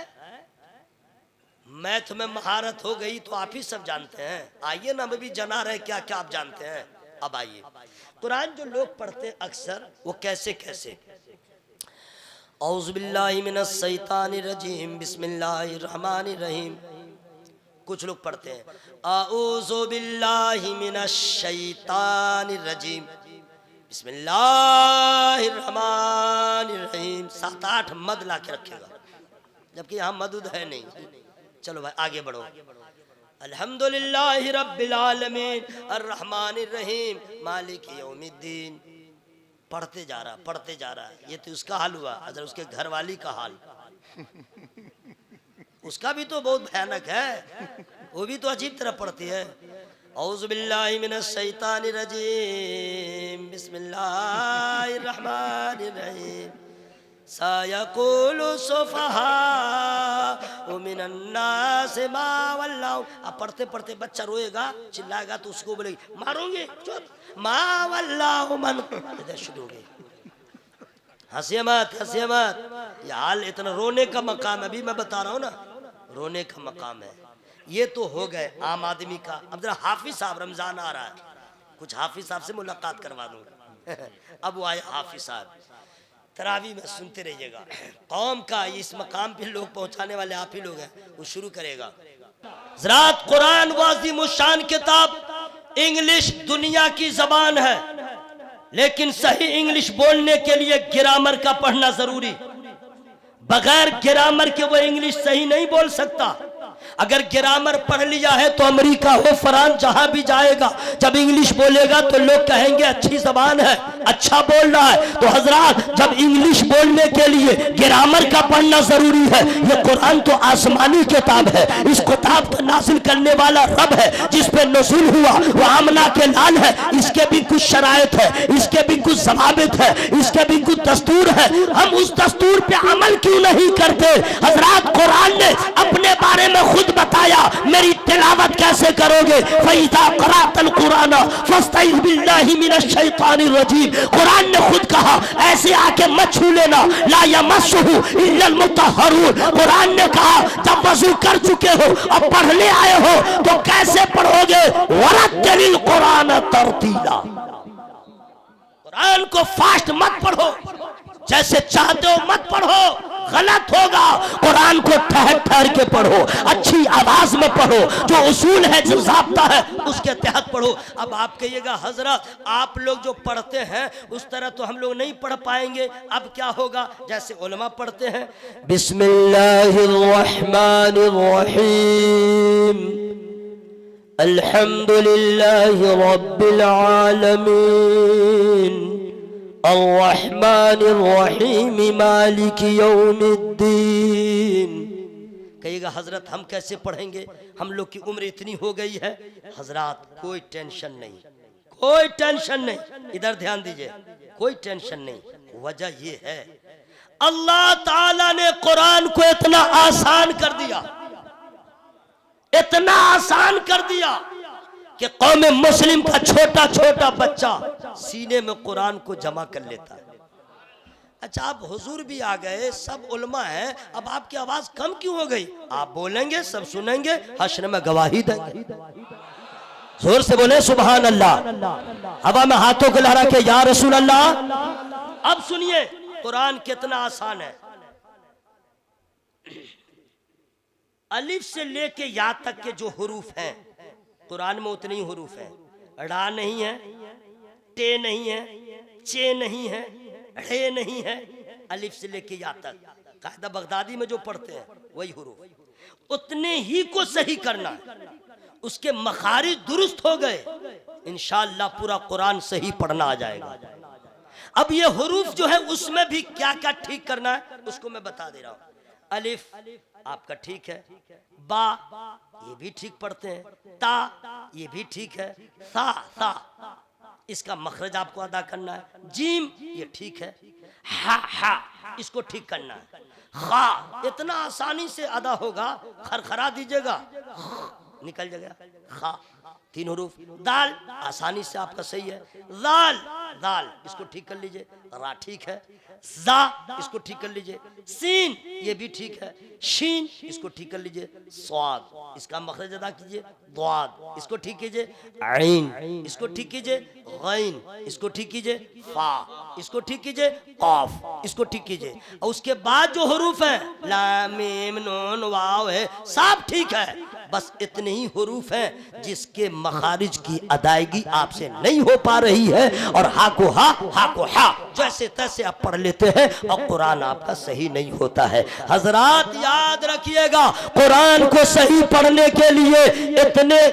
मैथ में महारत हो गई तो आप ही सब जानते हैं। आइए ना, मैं भी जना रहे क्या क्या आप जानते हैं। अब आइए, कुरान जो लोग पढ़ते अक्सर वो कैसे कैसे, औज़ु बिल्लाहि मिनश शैतानिर रजीम बिस्मिल्लाहिर रहमानिर रहीम, कुछ लोग पढ़ते हैं औज़ु बिल्लाहि मिनश शैतानिर रजीम बिस्मिल्लाहिर रहमानिर रहीम। 7-8 मद ला के रखेगा, जबकि यहाँ मदुद है नहीं। चलो भाई आगे बढ़ो। अल्हम्दुलिल्लाहि रब्बिल आलमीन अर्रहमानिर रहीम मालिक यौमिद्दीन। पढ़ते जा रहा, पढ़ते जा रहा है। ये तो उसका हाल हुआ, अगर उसके घर वाली का हाल उसका भी तो बहुत भयानक है, वो भी तो अजीब तरह पढ़ती है। औज़ु बिल्लाहि मिनश शैतानिर रजीम बिस्मिल्लाहिर रहमानिर रहीम सयक़ूलु सुफ़हाउ मिनन नास मा वल्लाहु। अब पढ़ते पढ़ते बच्चा रोएगा, चिल्लाएगा तो उसको बोलेगी मारूंगी, चुप, मा वल्लाहु मन, शुरू हो गई। हंसिए मत, हंसिए मत, ये हाल इतना रोने का मकाम है। अभी मैं बता रहा हूँ ना, रोने का मकाम है। ये तो हो गए आम आदमी का। अब जरा हाफिज साहब, रमजान आ रहा है, कुछ हाफिज साहब से मुलाकात करवा दूँ। अब वो आए हाफिज साहब, तरावी में सुनते रहिएगा। कौम का इस मकाम पे लोग पहुंचाने वाले आप ही लोग हैं। वो शुरू करेगा, ज़रात कुरान वाज़िम शान किताब, इंग्लिश दुनिया की जबान है, लेकिन सही इंग्लिश बोलने के लिए ग्रामर का पढ़ना जरूरी। बगैर ग्रामर के वो इंग्लिश सही नहीं बोल सकता। अगर ग्रामर पढ़ लिया है तो अमेरिका हो, फ्रांस, जहां भी जाएगा, जब इंग्लिश बोलेगा तो लोग कहेंगे अच्छी जबान है, अच्छा बोल रहा है। तो हजरात, जब इंग्लिश बोलने के लिए ग्रामर का पढ़ना जरूरी है। ये कुरान तो आसमानी किताब है, इस किताब को नाजिल करने वाला रब है, जिस पे नज़ुल हुआ वो आमना के लाल है। इसके भी कुछ शरायत है, इसके भी कुछ ज़वाबित है, इसके भी कुछ दस्तूर है। हम उस दस्तूर पे अमल क्यों नहीं करते? हजरात, कुरान ने अपने बारे में खुद बताया, मेरी तिलावत कैसे करोगे? फइज़ा क़राअतल कुरान फस्तइज़ बिल्लाहि मिनश शैतानिर रजीम। कुरान ने खुद कहा ऐसे आके मत छू लेना, ला यमस्सुहु इल्लल मुतहहरून। कुरान ने कहा जब वजू कर चुके हो और पढ़ने आए हो तो कैसे पढ़ोगे? वरत्तिलिल कुरान तरतीला। कुरान को फास्ट मत पढ़ो, जैसे चाहते हो मत पढ़ो, गलत होगा। कुरान को ठहर ठहर के पढ़ो, अच्छी आवाज में पढ़ो, जो उसूल है, जो ज़ाब्ता है, उसके तहत पढ़ो। अब आप कहिएगा हजरत, आप लोग जो पढ़ते हैं उस तरह तो हम लोग नहीं पढ़ पाएंगे। अब क्या होगा? जैसे उलमा पढ़ते हैं बिस्मिल्लाहिर रहमानिर रहीम अल्हम्दुलिल्लाहि रब्बिल आलमीन अर्रहमानिर रहीम मालिकि यौमिद्दीन। कहिएगा हजरत हम कैसे पढ़ेंगे, हम लोग की उम्र इतनी हो गई है। हजरत कोई टेंशन नहीं, कोई टेंशन नहीं, इधर ध्यान दीजिए, कोई टेंशन नहीं। वजह ये है अल्लाह ताला ने कुरान को इतना आसान कर दिया, इतना आसान कर दिया कि कौम मुस्लिम का छोटा छोटा बच्चा सीने में कुरान को जमा कर लेता है। अच्छा आप हुजूर भी आ गए, सब उलमा हैं, अब आपकी आवाज कम क्यों हो गई? आप बोलेंगे सब सुनेंगे, हश्र में गवाही देंगे। जोर से बोले सुभान अल्लाह, हवा में हाथों को लहरा के या रसूल अल्लाह। अब सुनिए कुरान कितना आसान है। अलिफ से लेके या तक के जो हुरूफ हैं कुरान में उतने ही हुरूफ हैं। रा नहीं है, टे नहीं है, चे नहीं है, ढे नहीं है, अलिफ से लेके या तक कायदा बगदादी में जो पढ़ते हैं वही हुरूफ, उतने ही को सही करना है। उसके मखारिज दुरुस्त हो गए, इंशाअल्लाह पूरा कुरान सही पढ़ना आ जाएगा। अब ये हुरूफ जो है उसमें भी क्या क्या ठीक करना है उसको मैं बता दे रहा हूं। अलिफ आपका ठीक है, बा ये भी ठीक पढ़ते हैं, ता ये भी ठीक है, सा सा इसका मखरज आपको अदा करना है, जीम ये ठीक है, हा इसको ठीक करना है, खा इतना आसानी से अदा होगा, खरखरा दीजिएगा निकल जाएगा, खा तीन हुरूफ। दाल आसानी से आपका सही है, दाल दाल इसको ठीक कर लीजिए, रा ठीक है, जा इसको ठीक कर लीजिए, सीन ये भी ठीक है, शीन इसको ठीक कर लीजिए, स्वाद इसका मखरज अदा कीजिए, द्वाद इसको ठीक कीजिए, ऐन इसको ठीक कीजिए, गैन इसको ठीक कीजिए, फा इसको ठीक कीजिए, काफ इसको ठीक कीजिए। और उसके बाद जो हुरूफ है लाम मीम नून वाव है सब ठीक है, बस इतने ही हुरूफ हैं जिसके मखारिज की अदायगी आपसे नहीं हो पा रही है, और हा को हा जैसे तैसे आप पढ़ लेते हैं और कुरान आपका सही नहीं होता है। हजरात याद रखिएगा कुरान को सही पढ़ने के लिए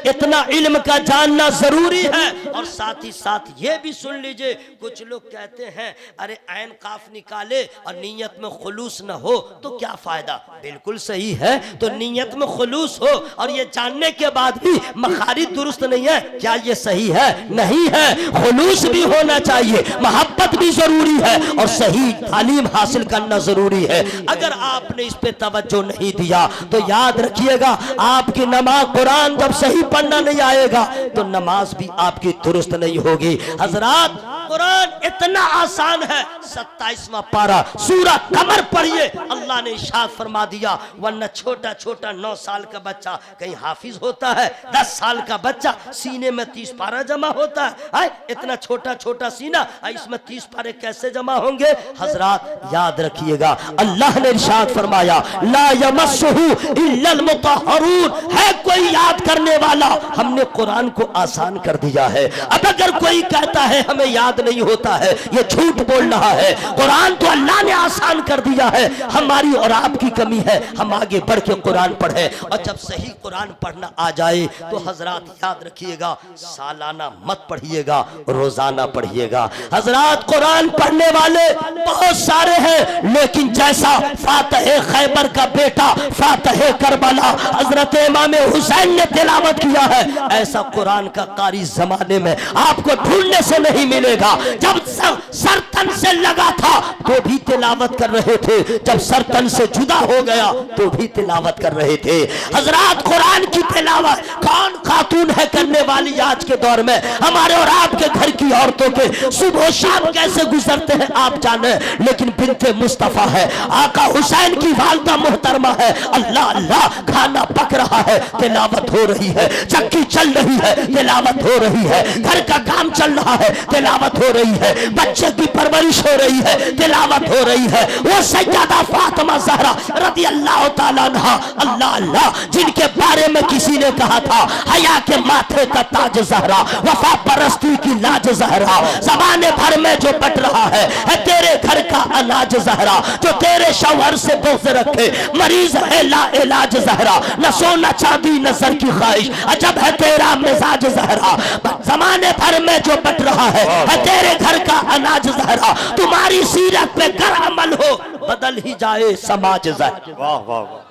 इतना इल्म का जानना जरूरी है। और साथ ही साथ ये भी सुन लीजिए, कुछ लोग कहते हैं अरे ऐन काफ निकाले और नीयत में खुलूस न हो तो क्या फायदा। बिल्कुल सही है, तो नीयत में खुलूस हो और ये जानने के बाद भी मखारिज दुरुस्त नहीं है, क्या ये सही है? नहीं है। खुलूस भी होना चाहिए, मोहब्बत भी जरूरी है और सही तालीम हासिल करना जरूरी है। अगर आपने इस पे तवज्जो नहीं दिया तो याद रखिएगा आपकी नमाज, कुरान जब सही पढ़ना नहीं आएगा तो नमाज भी आपकी दुरुस्त नहीं होगी। हजरात कुरान इतना आसान है, 27वां पारा सूरह कमर पढ़िए, अल्लाह ने इरशाद फरमा दिया, वरना छोटा छोटा 9 साल का बच्चा कहीं हाफिज होता है, 10 साल का बच्चा सीने में 30 पारा जमा होता है। इतना छोटा छोटा सीना, इसमें 30 पारे कैसे जमा होंगे? हजरात याद रखिएगा अल्लाह ने इरशाद फरमाया ला यमस्सुहु इल्लल मुतहहरून, है कोई याद करने वाला, हमने कुरान को आसान कर दिया है। अब अगर कोई कहता है हमें याद नहीं होता है, ये झूठ बोल रहा है। कुरान तो अल्लाह ने आसान कर दिया है, हमारी और आपकी कमी है, हम आगे बढ़ के कुरान पढ़े। और जब सही कुरान पढ़ना आ जाए तो हजरात याद रखिएगा सालाना मत पढ़िएगा, रोजाना पढ़िएगा। हजरात कुरान पढ़ने वाले बहुत सारे हैं, लेकिन जैसा फातिह खैबर का बेटा फातिह करबला हजरत इमाम हुसैन ने तिलावत किया है, ऐसा कुरान का कारी जमाने में आपको ढूंढने से नहीं मिलेगा। जब सरतन से लगा था तो भी तिलावत कर रहे थे, जब सरतन से जुदा हो गया तो भी तिलावत कर रहे थे। हजरात कुरान की तिलावत कौन खातून है करने वाली आज के दौर में? हमारे और आपके घर की औरतों के सुबह शाम कैसे गुजरते हैं आप जाने, लेकिन बिन्ते मुस्तफा है, आका हुसैन की वालिदा मोहतरमा है, अल्लाह अल्लाह खाना पक रहा है, तिलावत हो रही है, चक्की चल रही है, तिलावत हो रही है, घर का काम चल रहा है, तिलावत तिलावत हो रही है, बच्चे की परवरिश हो रही है, तिलावत हो रही है। वो सैयदा फातिमा ज़हरा रज़ी अल्लाह ताला अन्हा, अल्लाह अल्लाह, जिनके बारे में किसी ने कहा था हया के माथे का ताज ज़हरा, वफा परस्ती की लाज ज़हरा, ज़माने भर में जो बट रहा है तेरे घर का अनाज ज़हरा, जो तेरे शौहर से बुग़्ज़ रखे, मरीज है ला इलाज ज़हरा, न सोना चांदी नजर की ख्वाहिश, अजब है तेरा मिजाज ज़हरा, ज़माने भर में जो बट रहा है तेरे घर का अनाज ज़हरा, तुम्हारी सीरत पे कर अमल हो बदल ही जाए समाज ज़हरा। वाह वाह वाह।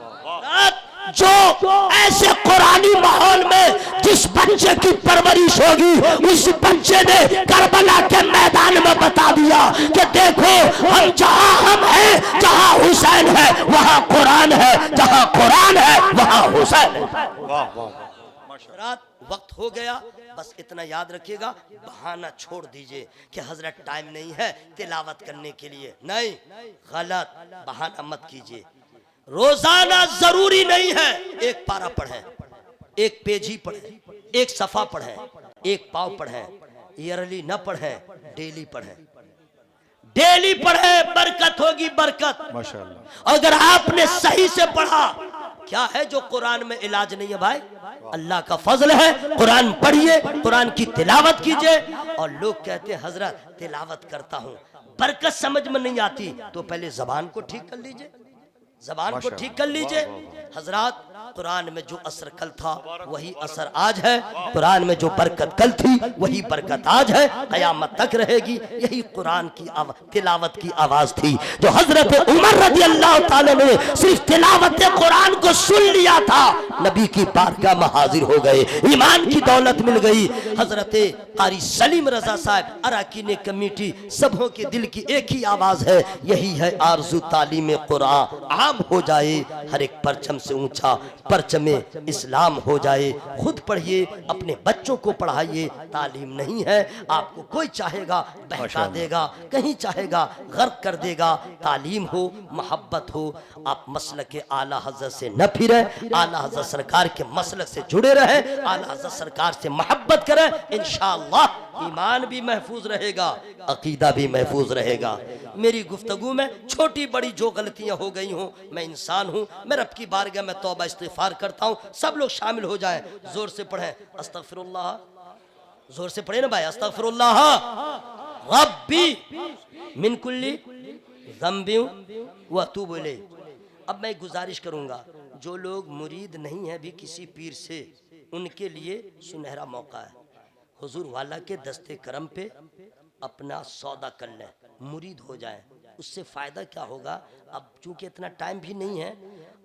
जो ऐसे कुरानी माहौल में जिस बच्चे की परवरिश होगी, उस बच्चे ने करबला के मैदान में बता दिया कि देखो हम जहां हम हैं, जहां हुसैन है वहां कुरान है, जहां कुरान है वहां हुसैन है। वाह वाह। रात वक्त हो गया, बस इतना याद रखिएगा, बहाना छोड़ दीजिए कि हजरत टाइम नहीं है तिलावत करने के लिए, नहीं, गलत बहाना मत कीजिए। रोजाना जरूरी नहीं है एक पारा पढ़े, एक पेज ही पढ़े, एक सफा पढ़े, एक पाव पढ़े, ईयरली न पढ़े, डेली पढ़े, डेली पढ़े, बरकत होगी बरकत माशाअल्लाह। अगर आपने सही से पढ़ा, क्या है जो कुरान में इलाज नहीं है भाई, अल्लाह का फजल है, कुरान पढ़िए, कुरान की तिलावत कीजिए। और लोग कहते हैं हजरत तिलावत करता हूँ, बरकत समझ में नहीं आती, तो पहले जबान को ठीक कर लीजिए, जबान को ठीक कर लीजिए। हजरात, कुरान में जो असर कल था वही असर आज है, कुरान में जो बरकत कल थी वही बरकत आज है, कयामत तक रहेगी। यही कुरान की तिलावत की आवाज थी जो हजरत उमर रज़ी अल्लाह ताला ने सिर्फ तिलावत कुरान को सुन लिया था, नबी की बारगाह में हाजिर हो गए, ईमान की दौलत मिल गई। हजरत कारी सलीम रजा साहब अराकीन कमेटी, सबों के दिल की एक ही आवाज है, यही है आरज़ू तालीम कुरान आम हो जाए, हर एक परचम से ऊंचा परचमे इस्लाम हो जाए। खुद पढ़िए, अपने बच्चों को पढ़ाइए। तालीम नहीं है, आपको कोई चाहेगा बहका देगा, कहीं चाहेगा गर्क कर देगा। तालीम हो, मोहब्बत हो, आप मसलक के आला हज़रत से न फिरे, आला हज़रत सरकार के मसलक से जुड़े रहे, आला हज़रत सरकार से मोहब्बत करें, इंशाअल्लाह ईमान भी महफूज रहेगा, अकीदा भी महफूज रहेगा। मेरी गुफ्तगू में छोटी बड़ी जो गलतियां हो गई हों, मैं इंसान हूं, मैं रब की बारगाह में तौबा इस्तिग़फ़ार करता हूं। सब लोग शामिल हो जाएं, जोर से पढ़ें अस्तग़फ़िरुल्लाह, जोर से पढ़े ना भाई, अस्तग़फ़िरुल्लाह रब्बी मिन कुल्ली ज़ंबि व अतूबु इलैह। अब मैं गुजारिश करूंगा, जो लोग मुरीद नहीं है भी किसी पीर से, उनके लिए सुनहरा मौका है। हुजूर वाला के दस्ते करम पे अपना सौदा कर लें, मुरीद हो जाए, उससे फ़ायदा क्या होगा। अब चूंकि इतना टाइम भी नहीं है,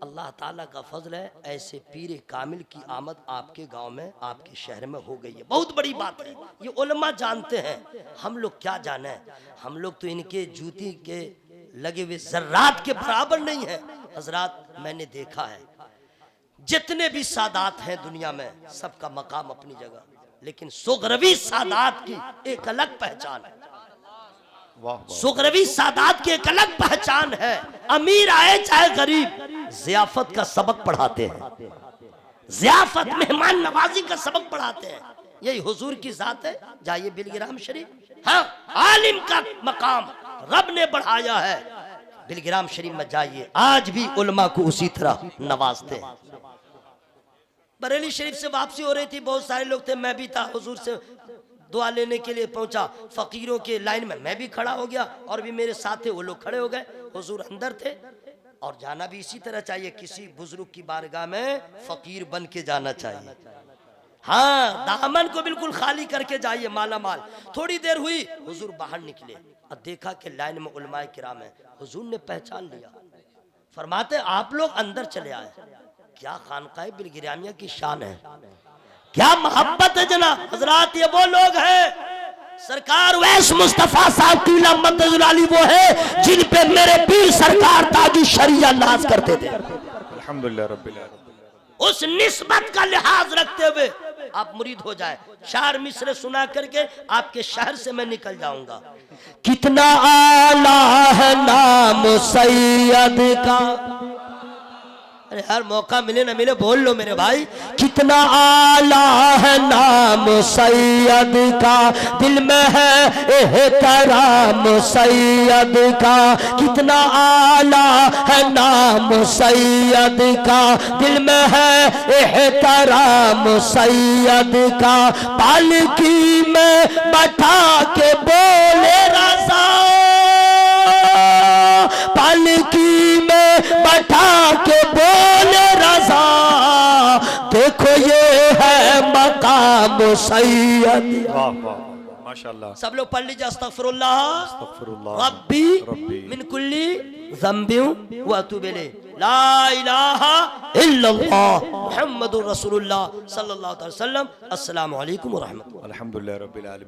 अल्लाह ताला का फजल है, ऐसे पीर कामिल की आमद आपके गांव में, आपके शहर में हो गई है, बहुत बड़ी बात है। ये उलमा जानते हैं, हम लोग क्या जाने, हम लोग तो इनके जूती के लगे हुए जर्रात के बराबर नहीं है। हजरात, मैंने देखा है जितने भी सादात हैं दुनिया में, सबका मकाम अपनी जगह, लेकिन सुगरवी सादात की एक अलग पहचान है। सुगरवी सादात की एक अलग पहचान है। अमीर आए चाहे गरीब, जियाफत का सबक पढ़ाते हैं, जियाफत मेहमान नवाजी का सबक पढ़ाते हैं। यही हुजूर की जात है। जाइए बिलगिराम शरीफ, हाँ, आलिम का मकाम रब ने बढ़ाया है। बिलगिराम शरीफ में जाइए, आज भी उलमा को उसी तरह नवाजते हैं। बरेली शरीफ से वापसी हो रही थी, बहुत सारे लोग थे, मैं भी था, हुजूर से दुआ लेने के लिए पहुंचा, फकीरों के लाइन में मैं भी खड़ा हो गया, और भी मेरे साथ थे, वो लोग खड़े हो गए, हुजूर अंदर थे। और जाना भी इसी तरह चाहिए, किसी बुजुर्ग की बारगाह में फकीर बन के जाना चाहिए। हाँ, दामन को बिल्कुल खाली करके जाइए, माला माल। थोड़ी देर हुई, हुजूर बाहर निकले और देखा कि लाइन में उलमाए किराम है। हुजूर ने पहचान लिया, फरमाते आप लोग अंदर चले आए। क्या खानकाए बिलगिरामिया की शान है, क्या मोहब्बत है जनाब। हजरात, ये वो लोग हैं, सरकार वैस मुस्तफा साहब की लम्बतुल वो है जिन पे मेरे पीर सरकार ताजु शरिया नाज करते थे। अल्हम्दुलिल्लाह रब्बिल आलमीन। उस निस्बत का लिहाज रखते हुए आप मुरीद हो जाए। शार मिसरे सुना करके आपके शहर से मैं निकल जाऊंगा। कितना आला है नाम सैयद का, अरे हर मौका मिले ना मिले बोल लो मेरे भाई। कितना आला है नाम सैयद का, दिल में है एहतराम सैयद का। कितना आला है नाम सैयद का, दिल में है एहतराम सैयद का। पालकी में बैठा के बोले रज़ा, पालकी में बैठा के बोले रज़ा, देखो ये है मकाम सैयद। वाह वाह माशाल्लाह। सब लोग पढ़ लीजिए अस्तगफिरुल्लाह अस्तगफिरुल्लाह रब्बी रब्बी मिन कुल्ली ज़ंबिन व अतूबु इलैह ला इलाहा इल्लल्लाह मुहम्मदुर रसूलुल्लाह सल्लल्लाहु अलैहि वसल्लम। अस्सलामु अलैकुम व रहमतुल्लाह। अल्हम्दुलिल्लाह रब्बिल आलमीन।